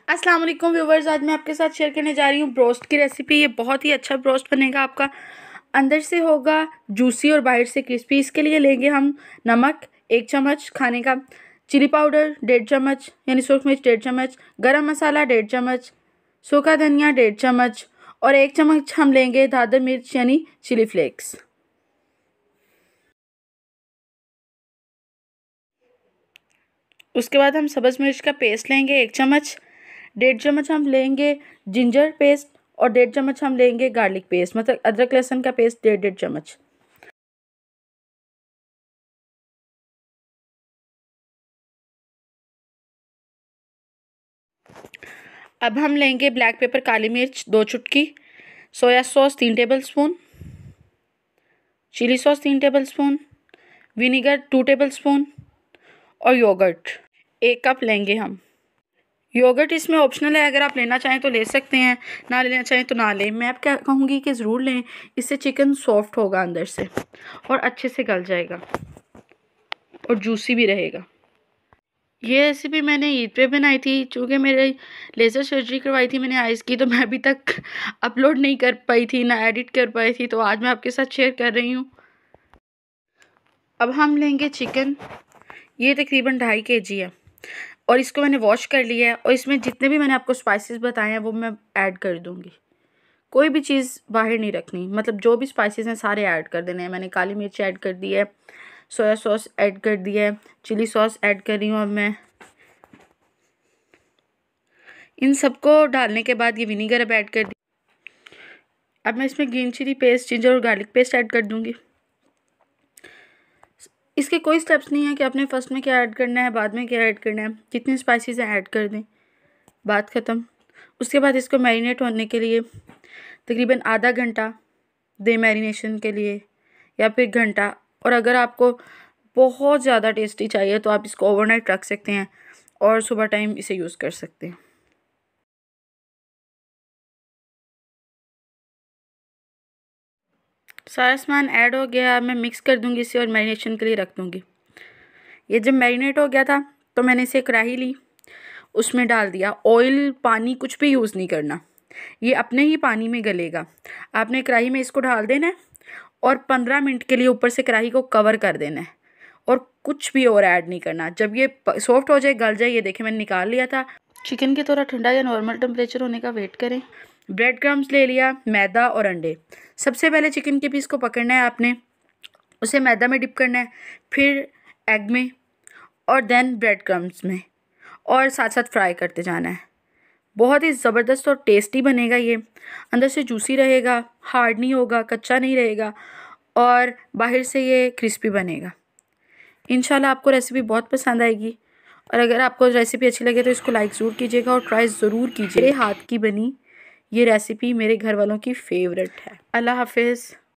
अस्सलाम वालेकुम व्यूवर्स, आज मैं आपके साथ शेयर करने जा रही हूँ ब्रोस्ट की रेसिपी। ये बहुत ही अच्छा ब्रोस्ट बनेगा आपका, अंदर से होगा जूसी और बाहर से क्रिस्पी। इसके लिए लेंगे हम नमक 1 चम्मच खाने का, चिली पाउडर 1.5 चम्मच यानी सूखी मिर्च 1.5 चम्मच, गरम मसाला 1.5 चम्मच, सूखा धनिया 1.5 चम्मच और 1 चम्मच हम लेंगे दादर मिर्च यानी चिली फ्लेक्स। उसके बाद हम सब्ज़ मिर्च का पेस्ट लेंगे 1 चम्मच, 1.5 चम्मच हम लेंगे जिंजर पेस्ट और 1.5 चम्मच हम लेंगे गार्लिक पेस्ट, मतलब अदरक लहसुन का पेस्ट 1.5 चम्मच। अब हम लेंगे ब्लैक पेपर काली मिर्च 2 चुटकी, soya sauce 3 tablespoon, chilli sauce 3 टेबलस्पून, विनीगर 2 टेबलस्पून और योगर्ट 1 कप लेंगे हम। योगर्ट इसमें ऑप्शनल है, अगर आप लेना चाहें तो ले सकते हैं, ना लेना चाहें तो ना लें। मैं आप क्या कहूँगी कि ज़रूर लें, इससे चिकन सॉफ्ट होगा अंदर से और अच्छे से गल जाएगा और जूसी भी रहेगा। ये रेसिपी मैंने ईद पे बनाई थी, चूँकि मेरे लेज़र सर्जरी करवाई थी मैंने आइज़ की, तो मैं अभी तक अपलोड नहीं कर पाई थी, ना एडिट कर पाई थी, तो आज मैं आपके साथ शेयर कर रही हूँ। अब हम लेंगे चिकन, ये तकरीबन 2.5 kg है और इसको मैंने वॉश कर लिया है और इसमें जितने भी मैंने आपको स्पाइसेस बताए हैं वो मैं ऐड कर दूँगी। कोई भी चीज़ बाहर नहीं रखनी, मतलब जो भी स्पाइसेस हैं सारे ऐड कर देने हैं। मैंने काली मिर्च ऐड कर दी है, सोया सॉस ऐड कर दिया है, चिली सॉस ऐड कर रही हूँ अब मैं। इन सबको डालने के बाद ये विनीगर अब ऐड कर दी। अब मैं इसमें ग्रीन चिली पेस्ट, जिंजर और गार्लिक पेस्ट ऐड कर दूँगी। इसके कोई स्टेप्स नहीं है कि आपने फर्स्ट में क्या ऐड करना है, बाद में क्या ऐड करना है, जितनी स्पाइसेस हैं ऐड कर दें, बात ख़त्म। उसके बाद इसको मैरिनेट होने के लिए तकरीबन आधा घंटा दें मैरिनेशन के लिए या फिर घंटा, और अगर आपको बहुत ज़्यादा टेस्टी चाहिए तो आप इसको ओवरनाइट रख सकते हैं और सुबह टाइम इसे यूज़ कर सकते हैं। सारा सामान ऐड हो गया, मैं मिक्स कर दूंगी इसे और मैरिनेशन के लिए रख दूंगी। ये जब मैरिनेट हो गया था तो मैंने इसे कढ़ाई ली, उसमें डाल दिया ऑयल, पानी कुछ भी यूज़ नहीं करना, ये अपने ही पानी में गलेगा। आपने कढ़ाई में इसको डाल देना है और 15 मिनट के लिए ऊपर से कढ़ाई को कवर कर देना है और कुछ भी और ऐड नहीं करना। जब ये सॉफ्ट हो जाए, गल जाए, ये देखें मैंने निकाल लिया था। चिकन के थोड़ा ठंडा या नॉर्मल टेम्परेचर होने का वेट करें। ब्रेड क्रम्स ले लिया, मैदा और अंडे। सबसे पहले चिकन के पीस को पकड़ना है आपने, उसे मैदा में डिप करना है, फिर एग में और देन ब्रेड क्रम्स में, और साथ साथ फ्राई करते जाना है। बहुत ही ज़बरदस्त और टेस्टी बनेगा ये, अंदर से जूसी रहेगा, हार्ड नहीं होगा, कच्चा नहीं रहेगा और बाहर से ये क्रिस्पी बनेगा। इंशाल्लाह आपको रेसिपी बहुत पसंद आएगी और अगर आपको रेसिपी अच्छी लगे तो इसको लाइक ज़रूर कीजिएगा और ट्राई ज़रूर कीजिए। मेरे हाथ की बनी ये रेसिपी मेरे घर वालों की फेवरेट है। अल्लाह हाफिज़।